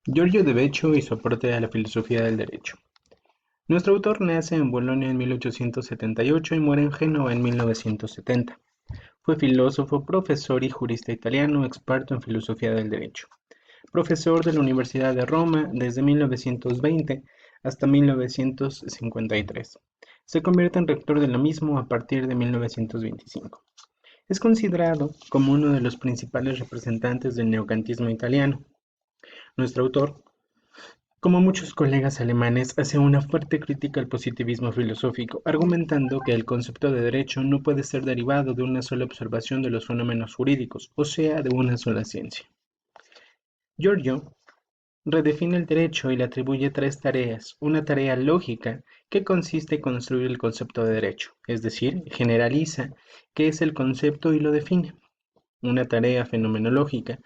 Giorgio de Beccio y su aporte a la filosofía del derecho. Nuestro autor nace en Bolonia en 1878 y muere en Génova en 1970. Fue filósofo, profesor y jurista italiano, experto en filosofía del derecho. Profesor de la Universidad de Roma desde 1920 hasta 1953. Se convierte en rector de lo mismo a partir de 1925. Es considerado como uno de los principales representantes del neocantismo italiano. Nuestro autor, como muchos colegas alemanes, hace una fuerte crítica al positivismo filosófico, argumentando que el concepto de derecho no puede ser derivado de una sola observación de los fenómenos jurídicos, o sea, de una sola ciencia. Giorgio redefine el derecho y le atribuye tres tareas. Una tarea lógica, que consiste en construir el concepto de derecho, es decir, generaliza qué es el concepto y lo define. Una tarea fenomenológica,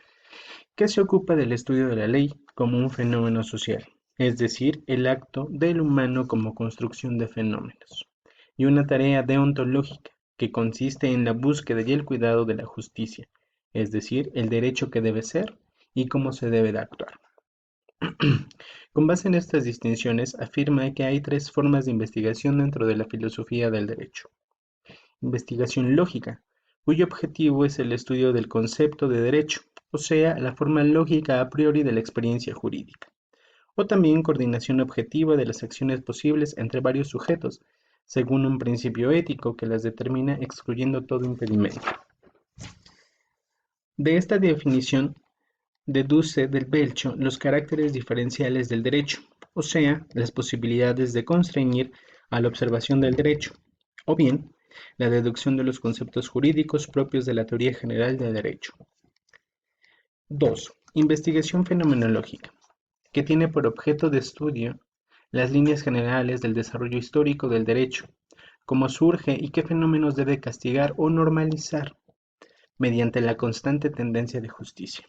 que se ocupa del estudio de la ley como un fenómeno social, es decir, el acto del humano como construcción de fenómenos, y una tarea deontológica, que consiste en la búsqueda y el cuidado de la justicia, es decir, el derecho que debe ser y cómo se debe de actuar. Con base en estas distinciones, afirma que hay tres formas de investigación dentro de la filosofía del derecho. Investigación lógica, cuyo objetivo es el estudio del concepto de derecho, o sea, la forma lógica a priori de la experiencia jurídica. O también coordinación objetiva de las acciones posibles entre varios sujetos, según un principio ético que las determina excluyendo todo impedimento. De esta definición deduce del Belcho los caracteres diferenciales del derecho, o sea, las posibilidades de constreñir a la observación del derecho, o bien la deducción de los conceptos jurídicos propios de la teoría general del derecho. 2. Investigación fenomenológica, que tiene por objeto de estudio las líneas generales del desarrollo histórico del derecho, cómo surge y qué fenómenos debe castigar o normalizar mediante la constante tendencia de justicia.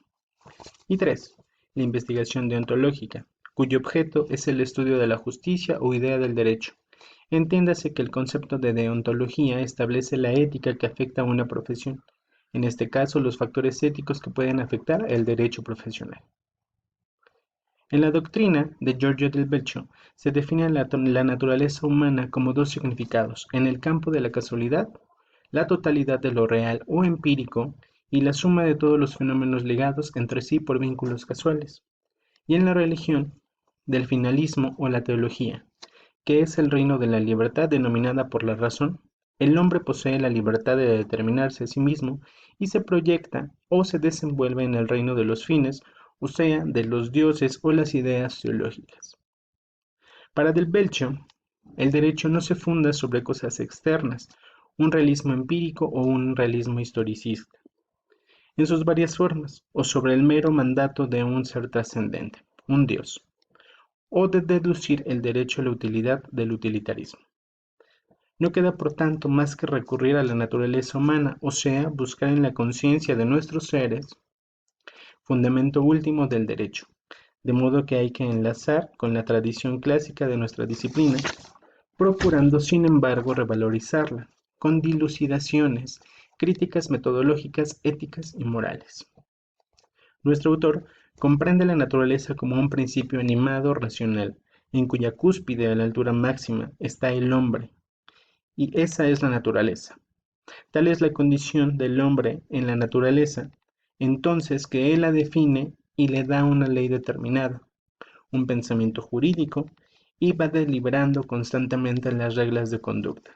Y 3. La investigación deontológica, cuyo objeto es el estudio de la justicia o idea del derecho. Entiéndase que el concepto de deontología establece la ética que afecta a una profesión, en este caso los factores éticos que pueden afectar el derecho profesional. En la doctrina de Giorgio del Beccio se define la naturaleza humana como dos significados: en el campo de la casualidad, la totalidad de lo real o empírico y la suma de todos los fenómenos ligados entre sí por vínculos casuales; y en la religión, del finalismo o la teología, que es el reino de la libertad denominada por la razón. El hombre posee la libertad de determinarse a sí mismo y se proyecta o se desenvuelve en el reino de los fines, o sea, de los dioses o las ideas teológicas. Para Del Belcho, el derecho no se funda sobre cosas externas, un realismo empírico o un realismo historicista, en sus varias formas, o sobre el mero mandato de un ser trascendente, un dios, o de deducir el derecho a la utilidad del utilitarismo. No queda por tanto más que recurrir a la naturaleza humana, o sea, buscar en la conciencia de nuestros seres fundamento último del derecho, de modo que hay que enlazar con la tradición clásica de nuestra disciplina, procurando sin embargo revalorizarla, con dilucidaciones, críticas metodológicas, éticas y morales. Nuestro autor comprende la naturaleza como un principio animado racional, en cuya cúspide a la altura máxima está el hombre, y esa es la naturaleza. Tal es la condición del hombre en la naturaleza, entonces que él la define y le da una ley determinada, un pensamiento jurídico, y va deliberando constantemente las reglas de conducta.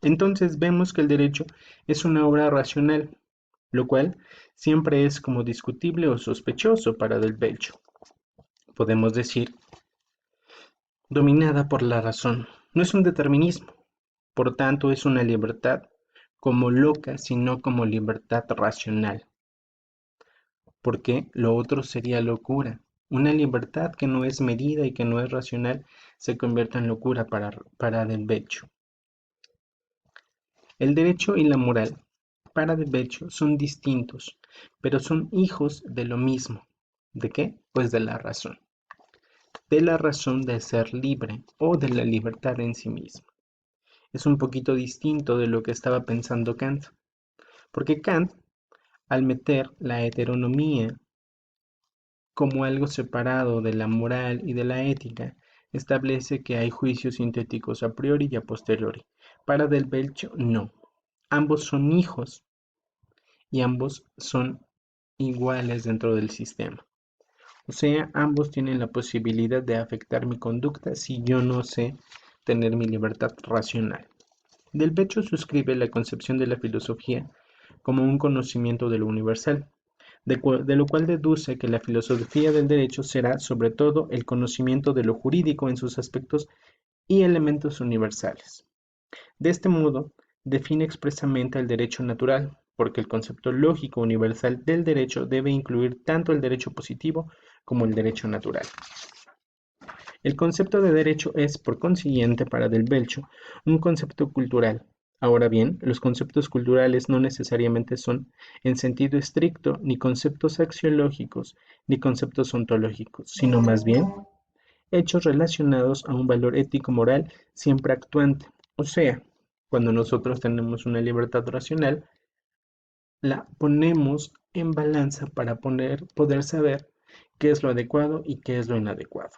Entonces vemos que el derecho es una obra racional, lo cual siempre es como discutible o sospechoso para Del Belcho. Podemos decir, dominada por la razón. No es un determinismo, por tanto es una libertad como loca, sino como libertad racional, porque lo otro sería locura. Una libertad que no es medida y que no es racional se convierte en locura para Del Beccio. El derecho y la moral, para Del Beccio, son distintos, pero son hijos de lo mismo. ¿De qué? Pues de la razón. De la razón de ser libre o de la libertad en sí misma. Es un poquito distinto de lo que estaba pensando Kant, porque Kant, al meter la heteronomía como algo separado de la moral y de la ética, establece que hay juicios sintéticos a priori y a posteriori. Para Del Belcho, no. Ambos son hijos y ambos son iguales dentro del sistema. O sea, ambos tienen la posibilidad de afectar mi conducta si yo no sé tener mi libertad racional. Del Belcho suscribe la concepción de la filosofía como un conocimiento de lo universal, de lo cual deduce que la filosofía del derecho será sobre todo el conocimiento de lo jurídico en sus aspectos y elementos universales. De este modo, define expresamente el derecho natural, porque el concepto lógico universal del derecho debe incluir tanto el derecho positivo como el derecho natural. El concepto de derecho es, por consiguiente, para Del Belcho, un concepto cultural. Ahora bien, los conceptos culturales no necesariamente son, en sentido estricto, ni conceptos axiológicos, ni conceptos ontológicos, sino más bien hechos relacionados a un valor ético-moral siempre actuante. O sea, cuando nosotros tenemos una libertad racional, la ponemos en balanza para poder saber qué es lo adecuado y qué es lo inadecuado.